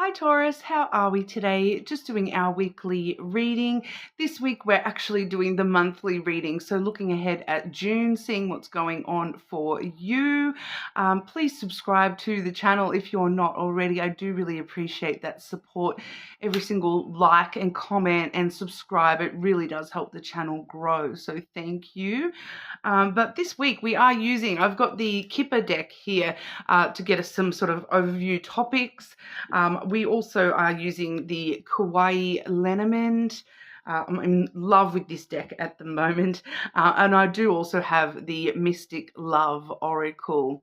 Hi Taurus, how are we today? Just doing our weekly reading. This week we're actually doing the monthly reading, so looking ahead at June, seeing what's going on for you. Please subscribe to the channel if you're not already. I do really appreciate that support. Every single like and comment and subscribe, it really does help the channel grow, so thank you. But this week I've got the Kipper deck here to get us some sort of overview topics. We also are using the Kawaii lenormand. I'm in love with this deck at the moment. And I do also have the Mystic Love Oracle.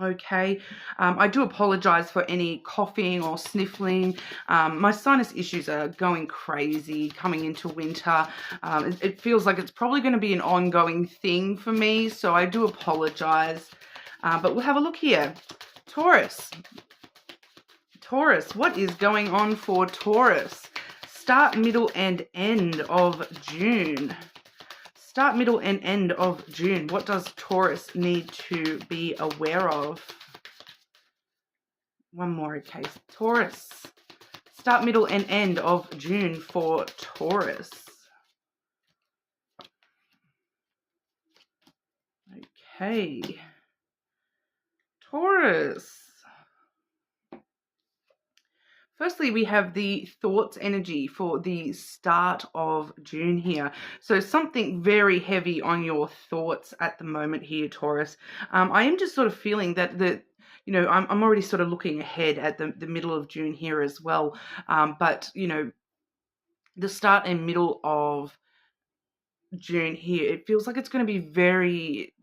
Okay, I do apologize for any coughing or sniffling. My sinus issues are going crazy coming into winter. It feels like it's probably going to be an ongoing thing for me, so I do apologize. But we'll have a look here. Taurus, what is going on for Taurus? Start, middle, and end of June. Start, middle, and end of June. What does Taurus need to be aware of? One more, okay. Taurus. Start, middle, and end of June for Taurus. Okay. Taurus. Firstly, we have the thoughts energy for the start of June here. So something very heavy on your thoughts at the moment here, Taurus. I am just sort of feeling that I'm already sort of looking ahead at the middle of June here as well. But, the start and middle of June here, it feels like it's going to be very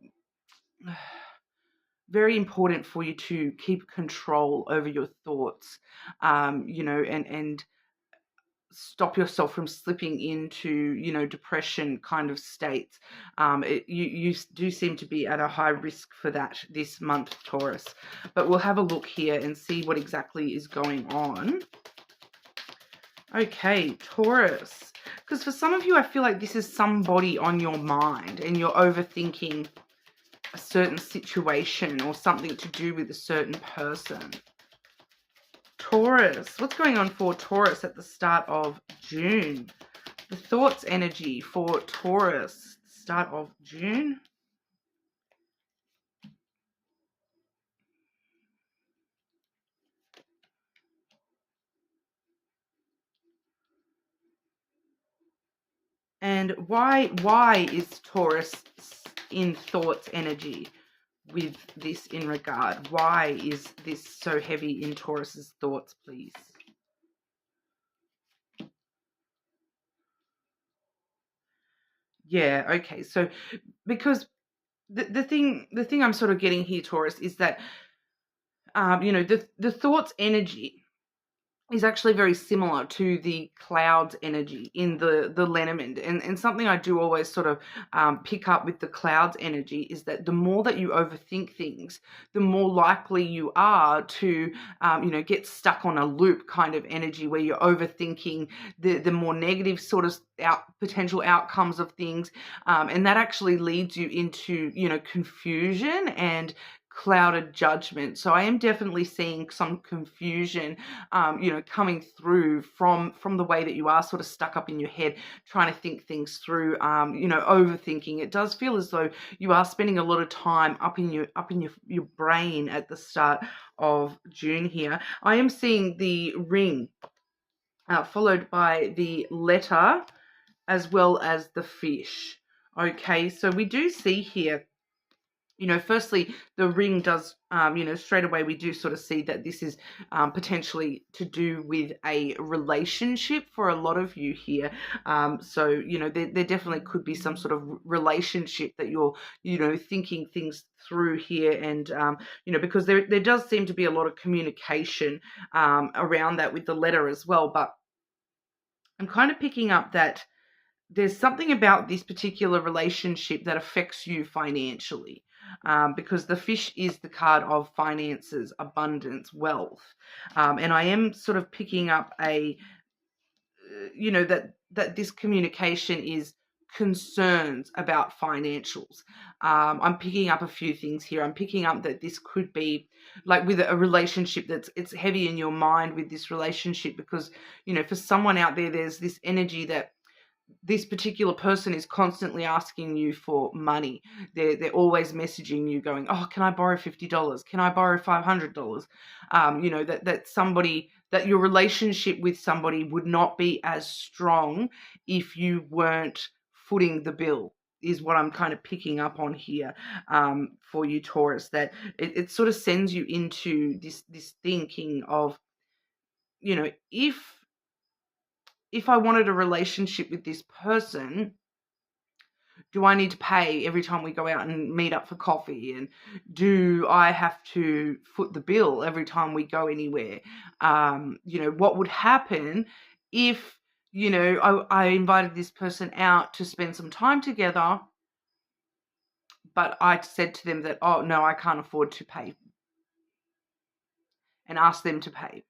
very important for you to keep control over your thoughts, and stop yourself from slipping into, depression kind of states. You do seem to be at a high risk for that this month, Taurus. But we'll have a look here and see what exactly is going on. Okay, Taurus. Because for some of you, I feel like this is somebody on your mind and you're overthinking a certain situation or something to do with a certain person. Taurus, what's going on for Taurus at the start of June? The thoughts energy for Taurus, start of June. And why is Taurus in thoughts energy with this in regard? Why is this so heavy in Taurus's thoughts, please? Yeah, okay. So because the thing I'm sort of getting here, Taurus, is that the thoughts energy is actually very similar to the clouds energy in the Lenormand. And something I do always sort of pick up with the clouds energy is that the more that you overthink things, the more likely you are to, get stuck on a loop kind of energy where you're overthinking the more negative sort of potential outcomes of things. And that actually leads you into, confusion and clouded judgment. So I am definitely seeing some confusion, coming through from the way that you are sort of stuck up in your head, trying to think things through, overthinking. It does feel as though you are spending a lot of time up in your brain at the start of June here. I am seeing the ring, followed by the letter, as well as the fish. Okay, so we do see here, firstly, the ring does, straight away we do sort of see that this is potentially to do with a relationship for a lot of you here. So, there definitely could be some sort of relationship that you're, thinking things through here. And, because there does seem to be a lot of communication around that with the letter as well. But I'm kind of picking up that there's something about this particular relationship that affects you financially, because the fish is the card of finances, abundance, wealth. And I am sort of picking up that this communication is concerns about financials. I'm picking up a few things here. I'm picking up that this could be like with a relationship it's heavy in your mind with this relationship, because, for someone out there, there's this energy that this particular person is constantly asking you for money. They're always messaging you going, oh, can I borrow $50? Can I borrow $500? That somebody, that your relationship with somebody would not be as strong if you weren't footing the bill, is what I'm kind of picking up on here, for you, Taurus, that it sort of sends you into this thinking of, if I wanted a relationship with this person, do I need to pay every time we go out and meet up for coffee? And do I have to foot the bill every time we go anywhere? What would happen if, I invited this person out to spend some time together, but I said to them that, oh, no, I can't afford to pay, and ask them to pay.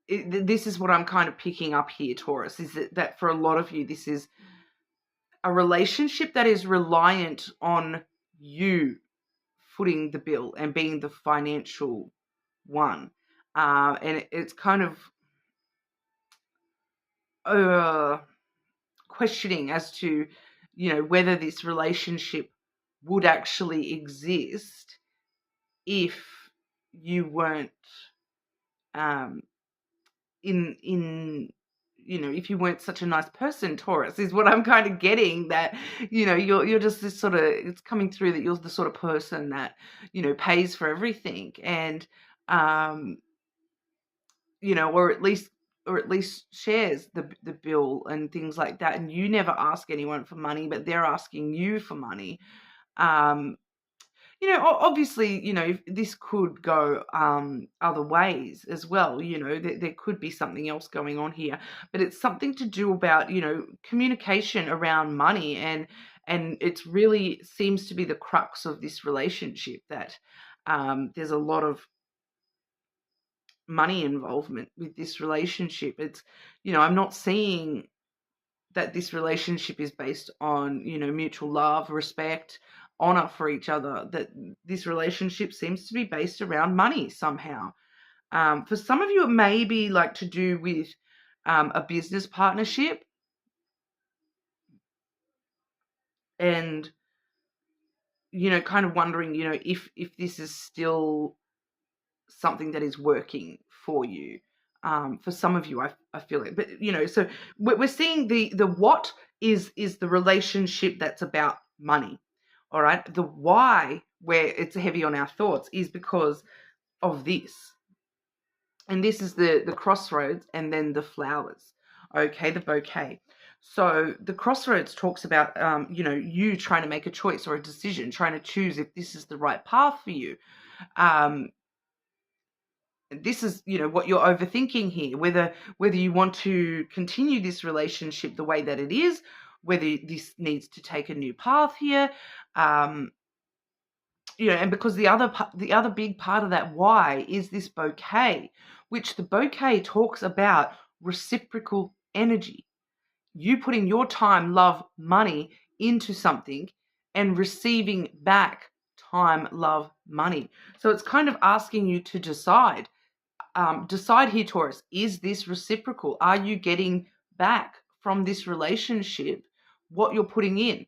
This is what I'm kind of picking up here, Taurus, is that for a lot of you, this is a relationship that is reliant on you footing the bill and being the financial one. And it's kind of questioning as to, whether this relationship would actually exist if you weren't if you weren't such a nice person, Taurus, is what I'm kind of getting, that, you're just this sort of, it's coming through that you're the sort of person that, pays for everything, and, or at least shares the bill and things like that. And you never ask anyone for money, but they're asking you for money. Obviously, this could go other ways as well. There could be something else going on here, but it's something to do about, communication around money, and it's really seems to be the crux of this relationship, that there's a lot of money involvement with this relationship. It's, I'm not seeing that this relationship is based on, mutual love, respect, honor for each other. That this relationship seems to be based around money somehow. For some of you, it may be like to do with a business partnership, and, kind of wondering, if this is still something that is working for you. For some of you, I feel it, but, so we're seeing the what is the relationship that's about money. All right. The why, where it's heavy on our thoughts, is because of this. And this is the crossroads, and then the flowers. Okay, the bouquet. So the crossroads talks about, you trying to make a choice or a decision, trying to choose if this is the right path for you. This is, what you're overthinking here, whether you want to continue this relationship the way that it is, whether this needs to take a new path here. And because the other big part of that why is this bouquet, which the bouquet talks about reciprocal energy. You putting your time, love, money into something and receiving back time, love, money. So it's kind of asking you to decide here, Taurus, is this reciprocal? Are you getting back from this relationship what you're putting in?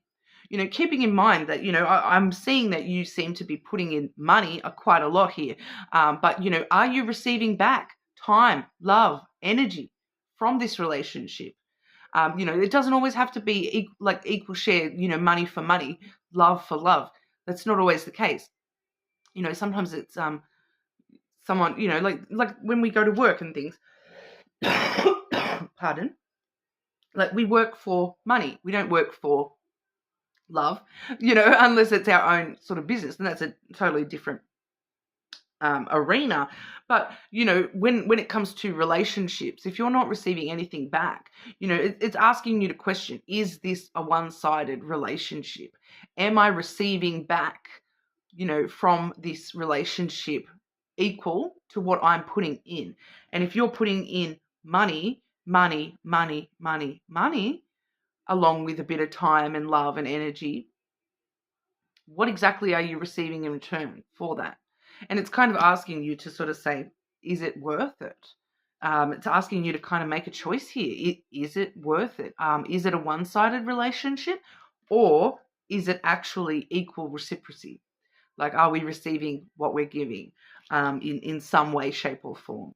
Keeping in mind that, I'm seeing that you seem to be putting in money quite a lot here. But, are you receiving back time, love, energy from this relationship? It doesn't always have to be equal share, money for money, love for love. That's not always the case. Sometimes it's someone, like when we go to work and things, pardon, like we work for money. We don't work for love, unless it's our own sort of business, and that's a totally different arena. But, when it comes to relationships, if you're not receiving anything back, it's asking you to question, is this a one-sided relationship? Am I receiving back, from this relationship equal to what I'm putting in? And if you're putting in money, along with a bit of time and love and energy, what exactly are you receiving in return for that? And it's kind of asking you to sort of say, is it worth it? It's asking you to kind of make a choice here. Is it worth it? Is it a one-sided relationship, or is it actually equal reciprocity? Like, are we receiving what we're giving in some way, shape, or form?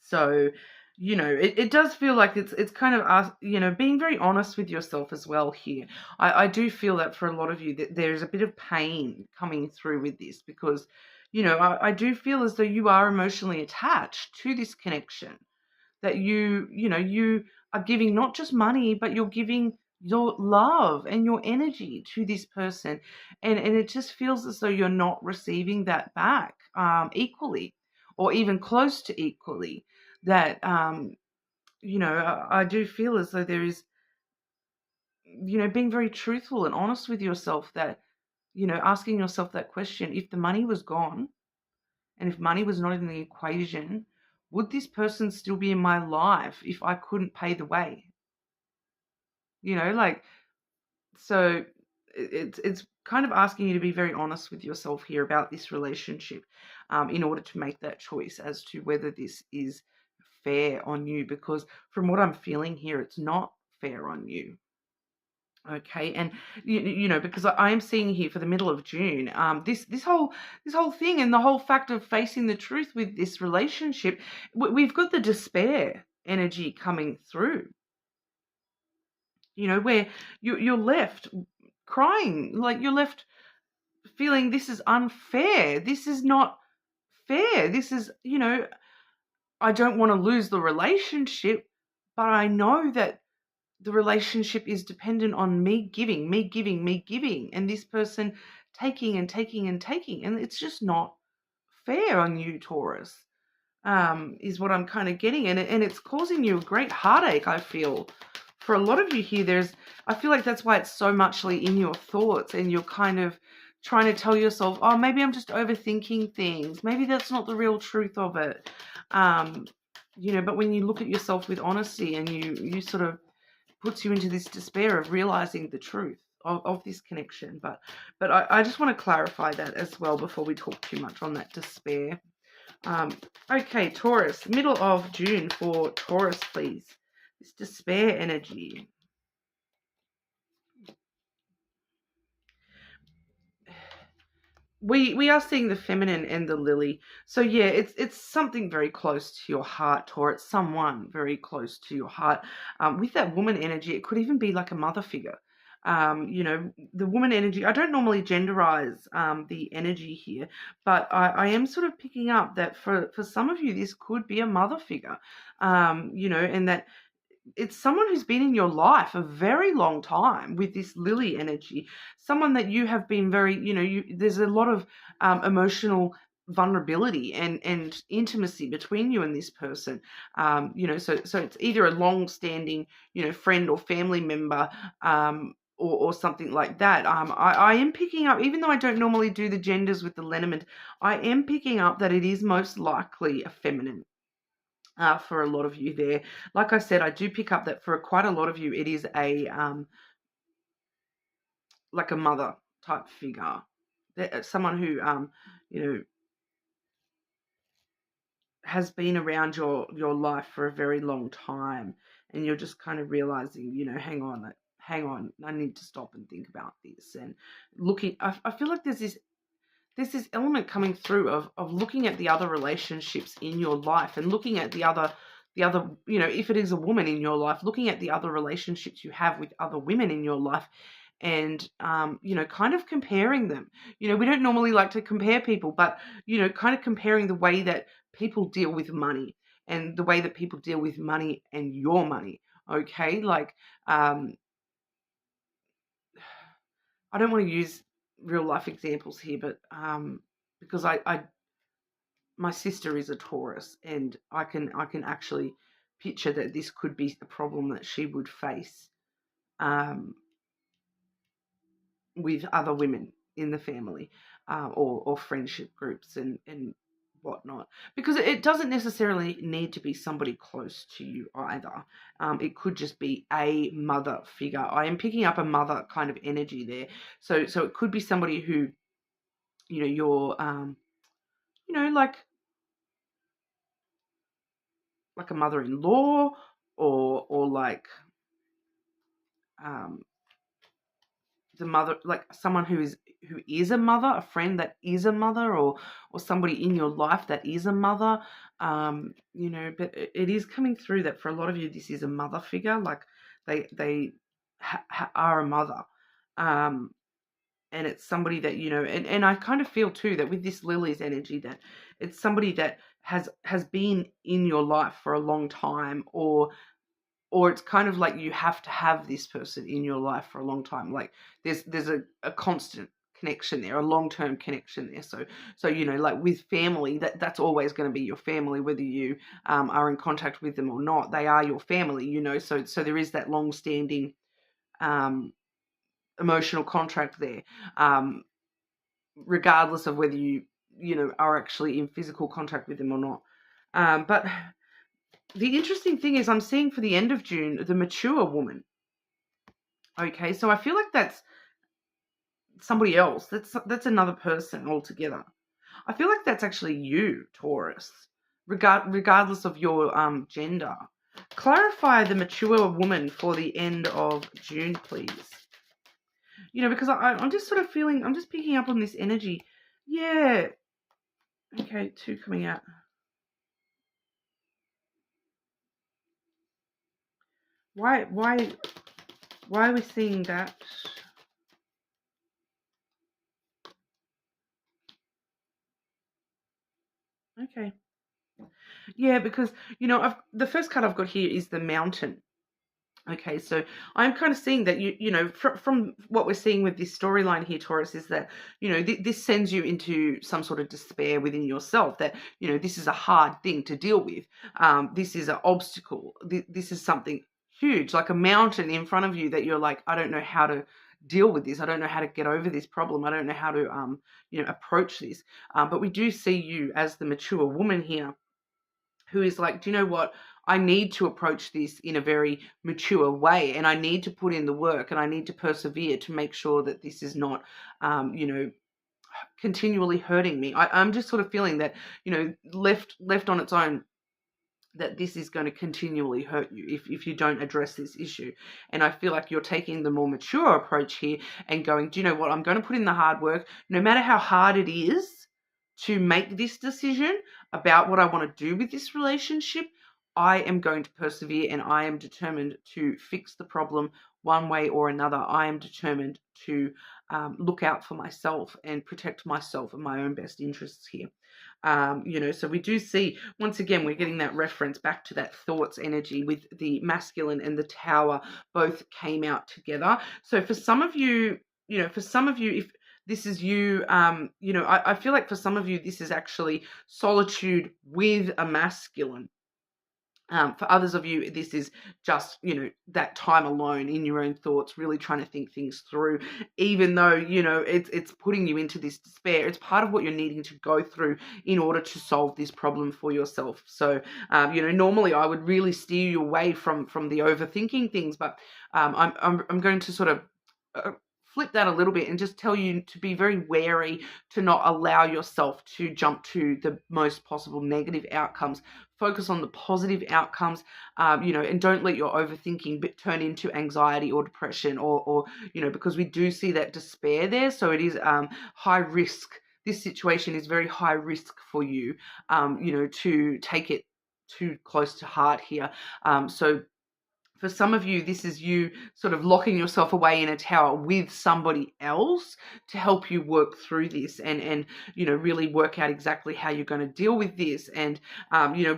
So, it does feel like it's kind of being very honest with yourself as well here. I do feel that for a lot of you that there's a bit of pain coming through with this because, I do feel as though you are emotionally attached to this connection, that you are giving not just money, but you're giving your love and your energy to this person. And it just feels as though you're not receiving that back equally, or even close to equally. That, I do feel as though there is, being very truthful and honest with yourself, that, asking yourself that question: if the money was gone, and if money was not in the equation, would this person still be in my life if I couldn't pay the way? Like, so it's kind of asking you to be very honest with yourself here about this relationship, in order to make that choice as to whether this is fair on you, because from what I'm feeling here, it's not fair on you. Okay, and because I am seeing here for the middle of June, this whole thing, and the whole fact of facing the truth with this relationship, we've got the despair energy coming through. Where you're left crying, like you're left feeling this is unfair. This is not fair. This is, I don't want to lose the relationship, but I know that the relationship is dependent on me giving, me giving, me giving, and this person taking and taking and taking. And it's just not fair on you, Taurus, is what I'm kind of getting. And it's causing you a great heartache, I feel. For a lot of you here, I feel like that's why it's so muchly in your thoughts, and you're kind of trying to tell yourself, oh, maybe I'm just overthinking things. Maybe that's not the real truth of it. But when you look at yourself with honesty, and you sort of puts you into this despair of realizing the truth of this connection. But I just want to clarify that as well before we talk too much on that despair. Okay, Taurus, middle of June for Taurus, please. This despair energy. We are seeing the feminine and the lily. So yeah, it's something very close to your heart, Taurus. Someone very close to your heart. With that woman energy, it could even be like a mother figure. The woman energy. I don't normally genderize the energy here, but I am sort of picking up that for some of you, this could be a mother figure. And that it's someone who's been in your life a very long time with this lily energy, someone that you have been very, there's a lot of emotional vulnerability and intimacy between you and this person. So it's either a long-standing, friend or family member, or something like that. I am picking up, even though I don't normally do the genders with the Lenormand, I am picking up that it is most likely a feminine. For a lot of you there. Like I said, I do pick up that for quite a lot of you, it is a like a mother type figure, someone who has been around your life for a very long time, and you're just kind of realizing, hang on, I need to stop and think about this, and looking. I feel like there's this element coming through of looking at the other relationships in your life, and looking at the other, if it is a woman in your life, looking at the other relationships you have with other women in your life, and kind of comparing them. We don't normally like to compare people, but kind of comparing the way that people deal with money, and the way that people deal with money and your money. Okay, like I don't want to use real life examples here, but because my sister is a Taurus, and I can actually picture that this could be a problem that she would face with other women in the family, or friendship groups, and whatnot, because it doesn't necessarily need to be somebody close to you either. It could just be a mother figure. I am picking up a mother kind of energy there. So it could be somebody who, you're, like a mother-in-law, or like um, the mother, like someone who is a mother, a friend that is a mother, or somebody in your life that is a mother. But it is coming through that for a lot of you, this is a mother figure, like they are a mother. And it's somebody that, and I kind of feel too that with this Lily's energy, that it's somebody that has been in your life for a long time, or it's kind of like you have to have this person in your life for a long time. Like there's a constant connection there, a long-term connection there. So like with family, that's always going to be your family, whether you are in contact with them or not. They are your family, so there is that long-standing emotional contract there, regardless of whether you are actually in physical contact with them or not. But the interesting thing is I'm seeing for the end of June, the mature woman. Okay, so I feel like that's somebody else. That's another person altogether. I feel like that's actually you, Taurus, regardless of your gender. Clarify the mature woman for the end of June, please. Because I'm just sort of feeling, I'm just picking up on this energy. Yeah. Okay, 2 coming out. Why are we seeing that? Okay. Yeah, because, the first card I've got here is the Mountain. Okay, so I'm kind of seeing that, from what we're seeing with this storyline here, Taurus, is that, this sends you into some sort of despair within yourself, that, this is a hard thing to deal with. This is an obstacle. This is something huge, like a mountain in front of you that you're like, I don't know how to deal with this. I don't know how to get over this problem. I don't know how to, approach this. But we do see you as the mature woman here, who is like, do you know what? I need to approach this in a very mature way, and I need to put in the work, and I need to persevere to make sure that this is not, continually hurting me. I'm just sort of feeling that, left on its own, that this is going to continually hurt you if you don't address this issue. And I feel like you're taking the more mature approach here and going, do you know what? I'm going to put in the hard work, no matter how hard it is to make this decision about what I want to do with this relationship. I am going to persevere, and I am determined to fix the problem one way or another. I am determined to look out for myself and protect myself and my own best interests here. So we do see, once again, we're getting that reference back to that thoughts energy with the masculine and the tower both came out together. So for some of you, if this is you, I feel like for some of you, this is actually solitude with a masculine. For others of you, this is just, that time alone in your own thoughts, really trying to think things through, even though, it's putting you into this despair. It's part of what you're needing to go through in order to solve this problem for yourself. So, normally I would really steer you away from the overthinking things, but I'm going to sort of flip that a little bit and just tell you to be very wary, to not allow yourself to jump to the most possible negative outcomes. Focus on the positive outcomes, and don't let your overthinking turn into anxiety or depression, or because we do see that despair there. So it is high risk. This situation is very high risk for you, to take it too close to heart here. So for some of you, this is you sort of locking yourself away in a tower with somebody else to help you work through this and really work out exactly how you're going to deal with this. And,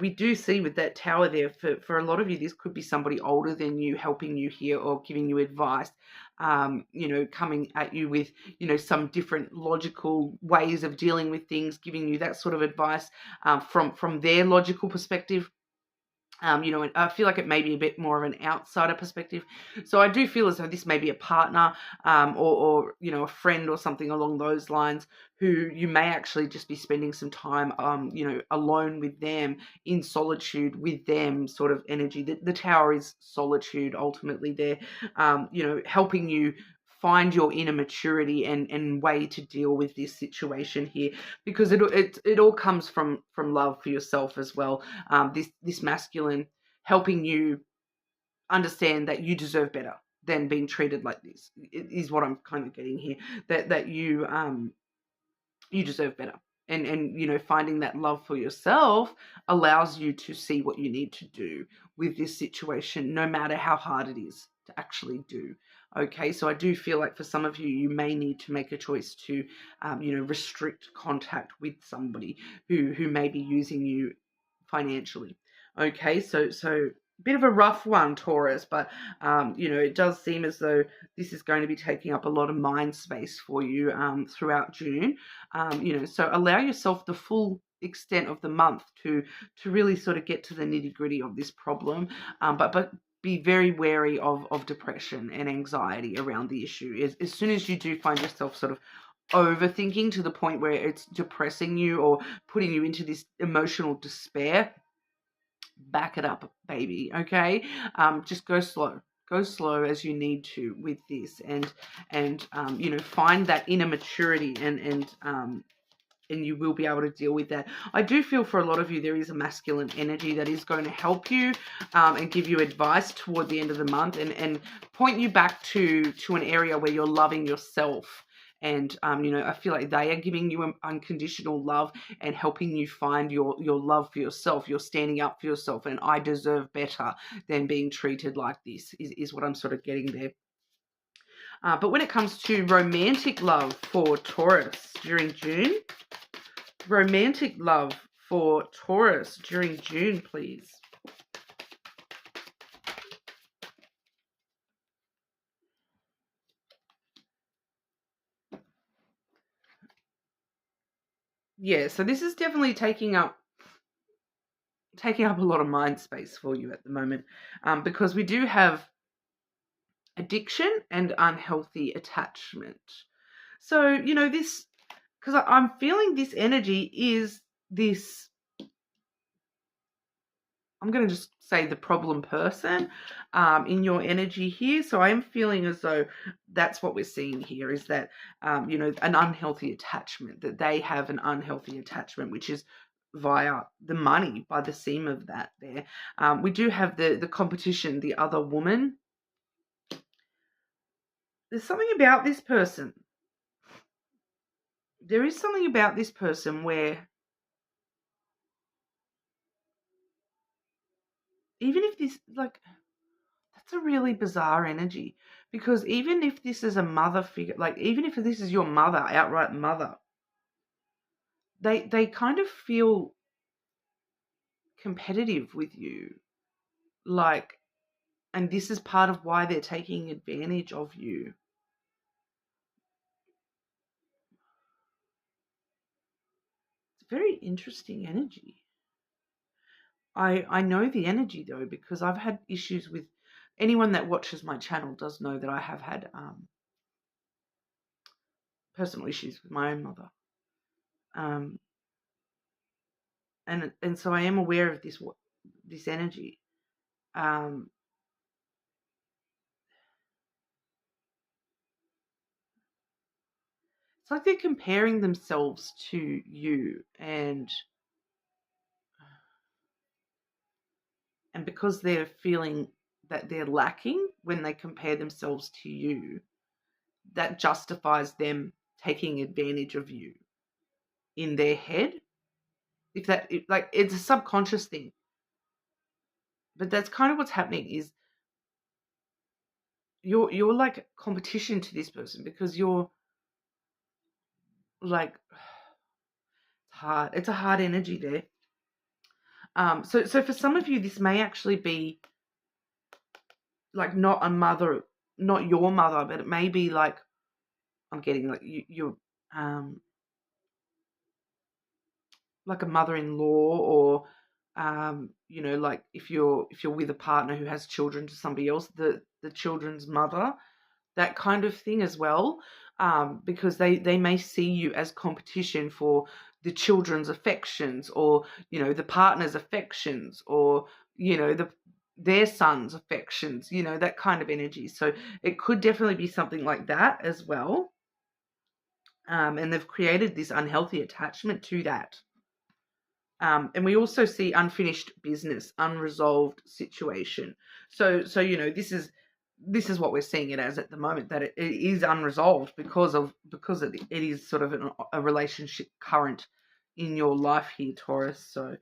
we do see with that tower there, for a lot of you, this could be somebody older than you helping you here or giving you advice, coming at you with, some different logical ways of dealing with things, giving you that sort of advice from their logical perspective. I feel like it may be a bit more of an outsider perspective. So I do feel as though this may be a partner, or a friend or something along those lines, who you may actually just be spending some time, alone with them, in solitude with them, sort of energy. The Tower is solitude ultimately there, helping you find your inner maturity and way to deal with this situation here, because it all comes from love for yourself as well. This masculine helping you understand that you deserve better than being treated like this, is what I'm kind of getting here. That you deserve better. And finding that love for yourself allows you to see what you need to do with this situation, no matter how hard it is to actually do. Okay, so I do feel like for some of you, you may need to make a choice to, restrict contact with somebody who may be using you financially. Okay, so bit of a rough one, Taurus, but it does seem as though this is going to be taking up a lot of mind space for you throughout June. So allow yourself the full extent of the month to really sort of get to the nitty gritty of this problem, but be very wary of depression and anxiety around the issue. As soon as you do find yourself sort of overthinking to the point where it's depressing you or putting you into this emotional despair, back it up, baby. Okay, just go slow as you need to with this, and find that inner maturity, and you will be able to deal with that. I do feel for a lot of you there is a masculine energy that is going to help you and give you advice toward the end of the month, and point you back to an area where you're loving yourself. And, I feel like they are giving you unconditional love and helping you find your love for yourself. You're standing up for yourself, and I deserve better than being treated like this, is what I'm sort of getting there. But when it comes to romantic love for Taurus during June, romantic love for Taurus during June, please. Yeah, so this is definitely taking up a lot of mind space for you at the moment, because we do have addiction and unhealthy attachment. So, this, because I'm feeling this energy is this, I'm going to just say the problem person in your energy here. So I am feeling as though that's what we're seeing here, is that, an unhealthy attachment, that they have an unhealthy attachment, which is via the money, by the seam of that there. We do have the competition, the other woman. There's something about this person. There is something about this person where, even if this, like, that's a really bizarre energy, because even if this is a mother figure, like even if this is your mother, outright mother, they kind of feel competitive with you, like, and this is part of why they're taking advantage of you. It's a very interesting energy. I know the energy though, because I've had issues with, anyone that watches my channel does know that I have had personal issues with my own mother. And so I am aware of this energy. It's like they're comparing themselves to you, and because they're feeling that they're lacking when they compare themselves to you, that justifies them taking advantage of you in their head. Like, it's a subconscious thing, but that's kind of what's happening, is you're like competition to this person, because you're like, it's a hard energy there. So for some of you, this may actually be like not a mother, not your mother, but it may be like, I'm getting like you're like a mother-in-law, or you know, like if you're with a partner who has children to somebody else, the children's mother, that kind of thing as well, because they may see you as competition for the children's affections, or you know, the partner's affections, or you know, their son's affections, you know, that kind of energy. So it could definitely be something like that as well. And they've created this unhealthy attachment to that. And we also see unfinished business, unresolved situation. So you know, this is what we're seeing it as at the moment, that it is unresolved because it is sort of a relationship current in your life here, Taurus. So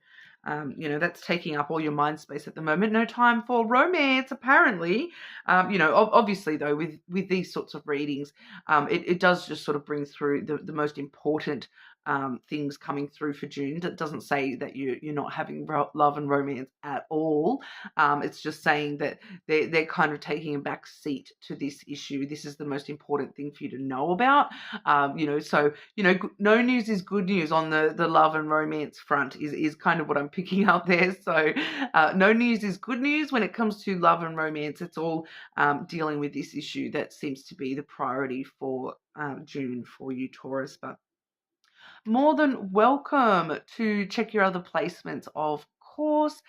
you know, that's taking up all your mind space at the moment. No time for romance, apparently. You know, obviously though, with these sorts of readings, it does just sort of bring through the most important things coming through for June. That doesn't say that you're not having love and romance at all. It's just saying that they're kind of taking a back seat to this issue. This is the most important thing for you to know about. You know, so you know, no news is good news on the love and romance front is kind of what I'm picking up there. So no news is good news when it comes to love and romance. It's all dealing with this issue that seems to be the priority for June for you, Taurus. But more than welcome to check your other placements, of course.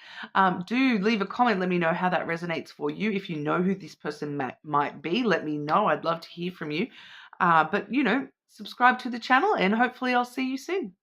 Do leave a comment. Let me know how that resonates for you. If you know who this person might be, let me know. I'd love to hear from you. But, you know, subscribe to the channel and hopefully I'll see you soon.